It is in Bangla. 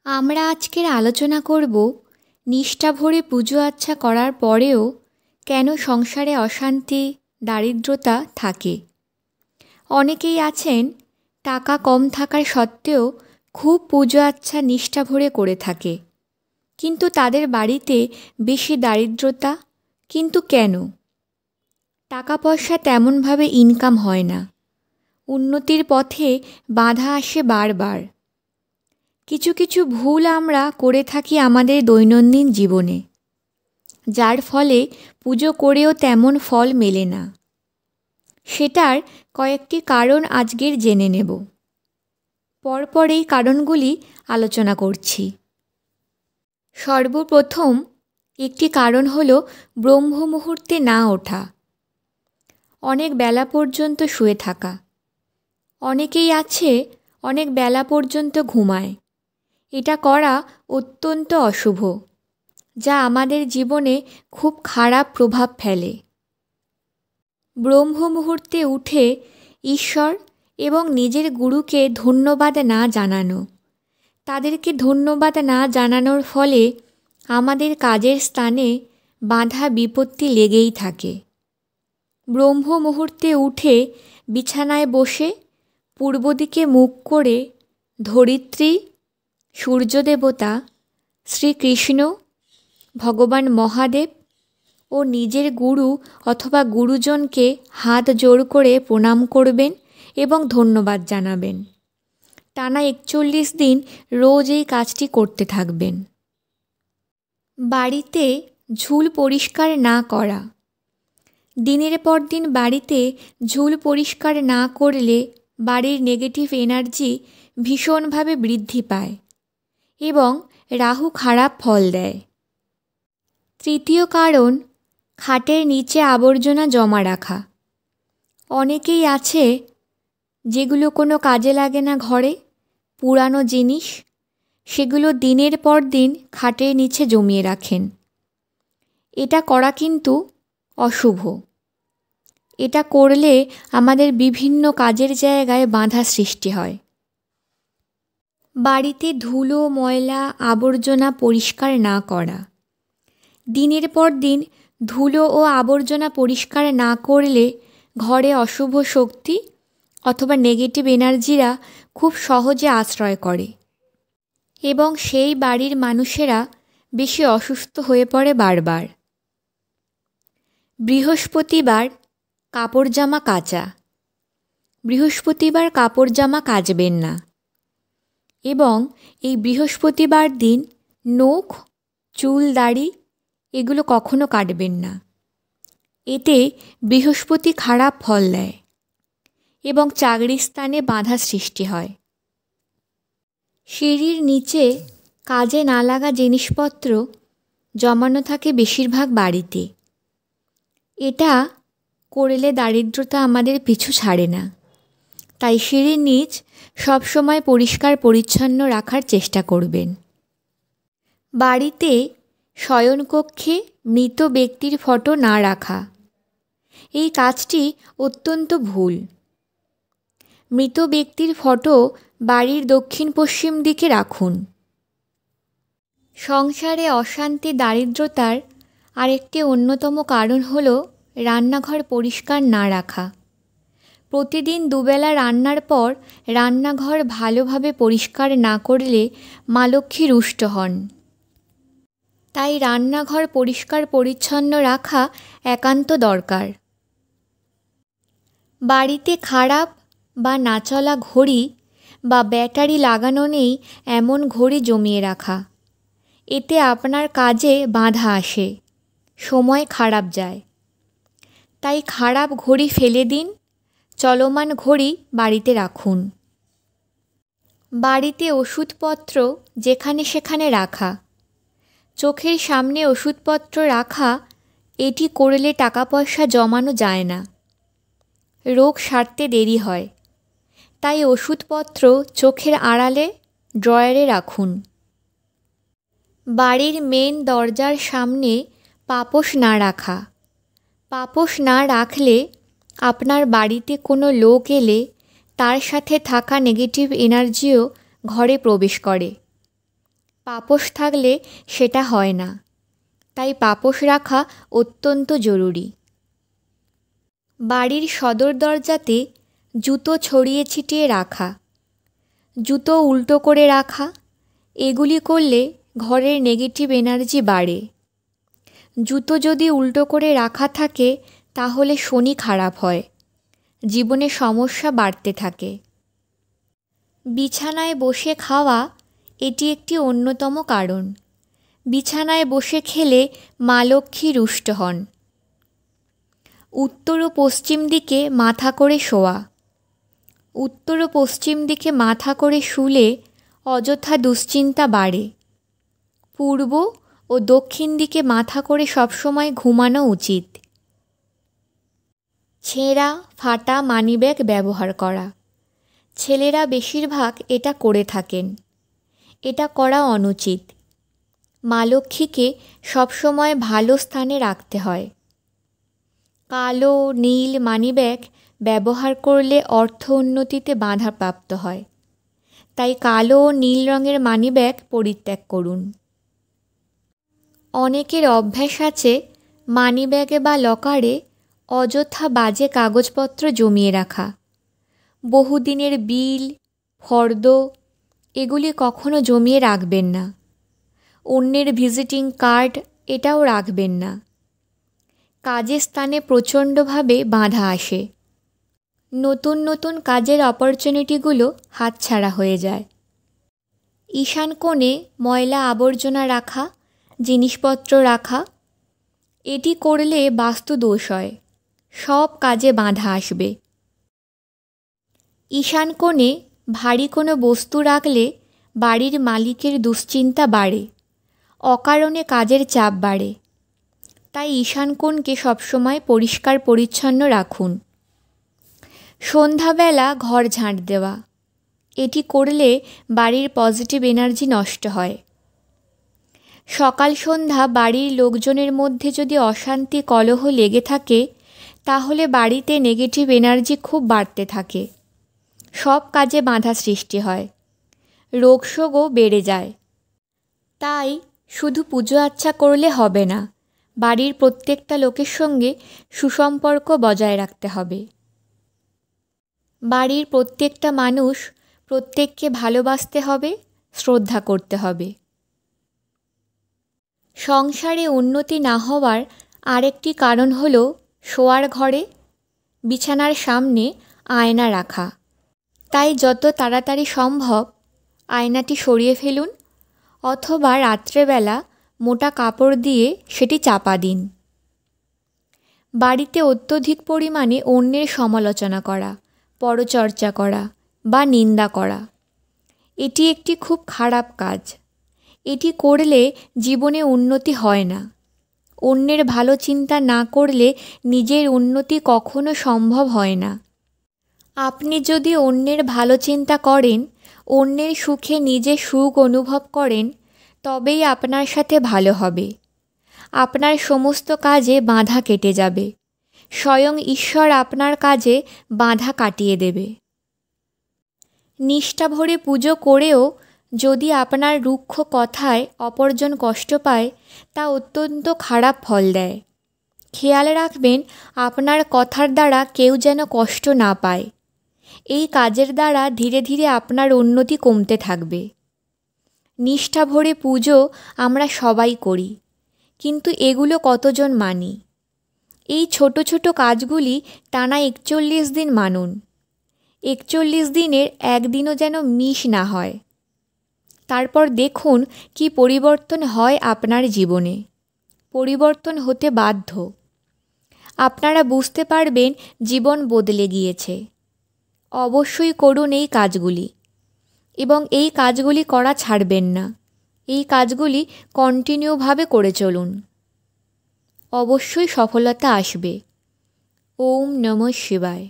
আমরা আজকের আলোচনা করব নিষ্ঠা ভরে পুজো আচ্ছা করার পরেও কেন সংসারে অশান্তি দারিদ্রতা থাকে। অনেকেই আছেন টাকা কম থাকার সত্ত্বেও খুব পুজো আচ্ছা নিষ্ঠা ভরে করে থাকে, কিন্তু তাদের বাড়িতে বেশি দারিদ্রতা। কিন্তু কেন? টাকা পয়সা তেমনভাবে ইনকাম হয় না, উন্নতির পথে বাধা আসে বারবার। কিছু কিছু ভুল আমরা করে থাকি আমাদের দৈনন্দিন জীবনে, যার ফলে পুজো করেও তেমন ফল মেলে না। সেটার কয়েকটি কারণ আজকের জেনে নেব। পরপর এই কারণগুলি আলোচনা করছি। সর্বপ্রথম একটি কারণ হলো ব্রহ্ম মুহূর্তে না ওঠা, অনেক বেলা পর্যন্ত শুয়ে থাকা। অনেকেই আছে অনেক বেলা পর্যন্ত ঘুমায়। এটা করা অত্যন্ত অশুভ, যা আমাদের জীবনে খুব খারাপ প্রভাব ফেলে। ব্রহ্ম মুহূর্তে উঠে ঈশ্বর এবং নিজের গুরুকে ধন্যবাদ না জানানো, তাদেরকে ধন্যবাদ না জানানোর ফলে আমাদের কাজের স্থানে বাধা বিপত্তি লেগেই থাকে। ব্রহ্ম মুহূর্তে উঠে বিছানায় বসে পূর্ব দিকে মুখ করে ধরিত্রী, সূর্যদেবতা, শ্রীকৃষ্ণ, ভগবান মহাদেব ও নিজের গুরু অথবা গুরুজনকে হাত জোড় করে প্রণাম করবেন এবং ধন্যবাদ জানাবেন। টানা 41 দিন রোজ এই কাজটি করতে থাকবেন। বাড়িতে ঝুল পরিষ্কার না করা। দিনের পর দিন বাড়িতে ঝুল পরিষ্কার না করলে বাড়ির নেগেটিভ এনার্জি ভীষণভাবে বৃদ্ধি পায় এবং রাহু খারাপ ফল দেয়। তৃতীয় কারণ, খাটের নিচে আবর্জনা জমা রাখা। অনেকেই আছে যেগুলো কোনো কাজে লাগে না ঘরে, পুরানো জিনিস, সেগুলো দিনের পর দিন খাটের নিচে জমিয়ে রাখেন। এটা করা কিন্তু অশুভ। এটা করলে আমাদের বিভিন্ন কাজের জায়গায় বাধা সৃষ্টি হয়। বাড়িতে ধুলো ময়লা আবর্জনা পরিষ্কার না করা। দিনের পর দিন ধুলো ও আবর্জনা পরিষ্কার না করলে ঘরে অশুভ শক্তি অথবা নেগেটিভ এনার্জিরা খুব সহজে আশ্রয় করে এবং সেই বাড়ির মানুষেরা বেশি অসুস্থ হয়ে পড়ে বারবার। বৃহস্পতিবার কাপড় জামা কাচা। বৃহস্পতিবার কাপড় জামা কাচবেন না এবং এই বৃহস্পতিবার দিন নখ, চুল, দাড়ি এগুলো কখনো কাটবেন না। এতে বৃহস্পতি খারাপ ফল দেয় এবং চাকরির স্থানে বাধা সৃষ্টি হয়। সিঁড়ির নিচে কাজে না লাগা জিনিসপত্র জমানো থাকে বেশিরভাগ বাড়িতে। এটা করলে দারিদ্রতা আমাদের পিছু ছাড়ে না, তাই সিঁড়ির নিচ সবসময় পরিষ্কার পরিচ্ছন্ন রাখার চেষ্টা করবেন। বাড়িতে শয়নকক্ষে মৃত ব্যক্তির ফটো না রাখা, এই কাজটি অত্যন্ত ভুল। মৃত ব্যক্তির ফটো বাড়ির দক্ষিণ পশ্চিম দিকে রাখুন। সংসারে অশান্তি দারিদ্রতার আরেকটি অন্যতম কারণ হল রান্নাঘর পরিষ্কার না রাখা। প্রতিদিন দুবেলা রান্নার পর রান্নাঘর ভালোভাবে পরিষ্কার না করলে মা লক্ষ্মী রুষ্ট হন। তাই রান্নাঘর পরিষ্কার পরিচ্ছন্ন রাখা একান্ত দরকার। বাড়িতে খারাপ বা না চলা ঘড়ি বা ব্যাটারি লাগানো নেই এমন ঘড়ি জমিয়ে রাখা, এতে আপনার কাজে বাধা আসে, সময় খারাপ যায়। তাই খারাপ ঘড়ি ফেলে দিন, চলমান ঘড়ি বাড়িতে রাখুন। বাড়িতে ওষুধপত্র যেখানে সেখানে রাখা। চোখের সামনে ওষুধপত্র রাখা, এটি করলে টাকা পয়সা জমানো যায় না, রোগ সারতে দেরি হয়। তাই ওষুধপত্র চোখের আড়ালে ড্রয়ারে রাখুন। বাড়ির মেন দরজার সামনে পাপোশ না রাখা। পাপোশ না রাখলে আপনার বাড়িতে কোনো লোক এলে তার সাথে থাকা নেগেটিভ এনার্জিও ঘরে প্রবেশ করে পাপোশ থাকলে সেটা হয় না, তাই পাপোশ রাখা অত্যন্ত জরুরি। বাড়ির সদর দরজাতে জুতো ছড়িয়ে ছিটিয়ে রাখা, জুতো উল্টো করে রাখা, এগুলি করলে ঘরের নেগেটিভ এনার্জি বাড়ে। জুতো যদি উল্টো করে রাখা থাকে তাহলে শনি খারাপ হয়, জীবনে সমস্যা বাড়তে থাকে। বিছানায় বসে খাওয়া এটি একটি অন্যতম কারণ। বিছানায় বসে খেলে মা লক্ষ্মী রুষ্ট হন। উত্তর ও পশ্চিম দিকে মাথা করে শোয়া, উত্তর ও পশ্চিম দিকে মাথা করে শুলে অযথা দুশ্চিন্তা বাড়ে। পূর্ব ও দক্ষিণ দিকে মাথা করে সবসময় ঘুমানো উচিত। ছেঁড়া ফাটা মানিব্যাগ ব্যবহার করা, ছেলেরা বেশিরভাগ এটা করে থাকেন। এটা করা অনুচিত। মা লক্ষ্মীকে সবসময় ভালো স্থানে রাখতে হয়। কালো নীল মানিব্যাগ ব্যবহার করলে অর্থ উন্নতিতে বাধাপ্রাপ্ত হয়, তাই কালো ও নীল রঙের মানিব্যাগ পরিত্যাগ করুন। অনেকের অভ্যাস আছে মানিব্যাগে বা লকারে অযথা বাজে কাগজপত্র জমিয়ে রাখা। বহুদিনের বিল, ফর্দ এগুলি কখনো জমিয়ে রাখবেন না। অন্যের ভিজিটিং কার্ড এটাও রাখবেন না। কাজের স্থানে প্রচণ্ডভাবে বাধা আসে। নতুন নতুন কাজের অপরচুনিটিগুলো হাতছাড়া হয়ে যায়। ঈশান কোণে ময়লা আবর্জনা রাখা, জিনিসপত্র রাখা, এটি করলে বাস্তু দোষ হয়, সব কাজে বাধা আসবে। ঈশান কোণে ভারী কোনো বস্তু রাখলে বাড়ির মালিকের দুশ্চিন্তা বাড়ে, অকারণে কাজের চাপ বাড়ে। তাই ঈশান কোণকে সবসময় পরিষ্কার পরিচ্ছন্ন রাখুন। সন্ধ্যাবেলা ঘর ঝাঁট দেওয়া, এটি করলে বাড়ির পজিটিভ এনার্জি নষ্ট হয়। সকাল সন্ধ্যা বাড়ির লোকজনের মধ্যে যদি অশান্তি কলহ লেগে থাকে তাহলে বাড়িতে নেগেটিভ এনার্জি খুব বাড়তে থাকে, সব কাজে বাধা সৃষ্টি হয়, রোগশোকও বেড়ে যায়। তাই শুধু পুজো আচ্ছা করলে হবে না, বাড়ির প্রত্যেকটা লোকের সঙ্গে সুসম্পর্ক বজায় রাখতে হবে। বাড়ির প্রত্যেকটা মানুষ প্রত্যেককে ভালোবাসতে হবে, শ্রদ্ধা করতে হবে। সংসারে উন্নতি না হওয়ার আরেকটি কারণ হলো শোয়ার ঘরে বিছানার সামনে আয়না রাখা। তাই যত তাড়াতাড়ি সম্ভব আয়নাটি সরিয়ে ফেলুন, অথবা রাত্রেবেলা মোটা কাপড় দিয়ে সেটি চাপা দিন। বাড়িতে অত্যধিক পরিমাণে অন্যের সমালোচনা করা, পরচর্চা করা বা নিন্দা করা, এটি একটি খুব খারাপ কাজ। এটি করলে জীবনে উন্নতি হয় না। অন্যের ভালো চিন্তা না করলে নিজের উন্নতি কখনো সম্ভব হয় না। আপনি যদি অন্যের ভালো চিন্তা করেন, অন্যের সুখে নিজে সুখ অনুভব করেন, তবেই আপনার সাথে ভালো হবে। আপনার সমস্ত কাজে বাধা কেটে যাবে। স্বয়ং ঈশ্বর আপনার কাজে বাধা কাটিয়ে দেবে। নিষ্ঠা ভরে পুজো করেও যদি আপনার রুক্ষ কথায় অপরজন কষ্ট পায় তা অত্যন্ত খারাপ ফল দেয়। খেয়াল রাখবেন আপনার কথার দ্বারা কেউ যেন কষ্ট না পায়। এই কাজের দ্বারা ধীরে ধীরে আপনার উন্নতি কমতে থাকবে। নিষ্ঠা ভরে পুজো আমরা সবাই করি, কিন্তু এগুলো কতজন মানি? এই ছোট ছোট কাজগুলি টানা 41 দিন মানুন। 41 দিনের একদিনও যেন মিস না হয়। তারপর দেখুন কি পরিবর্তন হয় আপনার জীবনে। পরিবর্তন হতে বাধ্য। আপনারা বুঝতে পারবেন জীবন বদলে গিয়েছে। অবশ্যই করুন এই কাজগুলি, এবং এই কাজগুলি করা ছাড়বেন না। এই কাজগুলি কন্টিনিউভাবে করে চলুন। অবশ্যই সফলতা আসবে। ওম নমঃ শিবায়।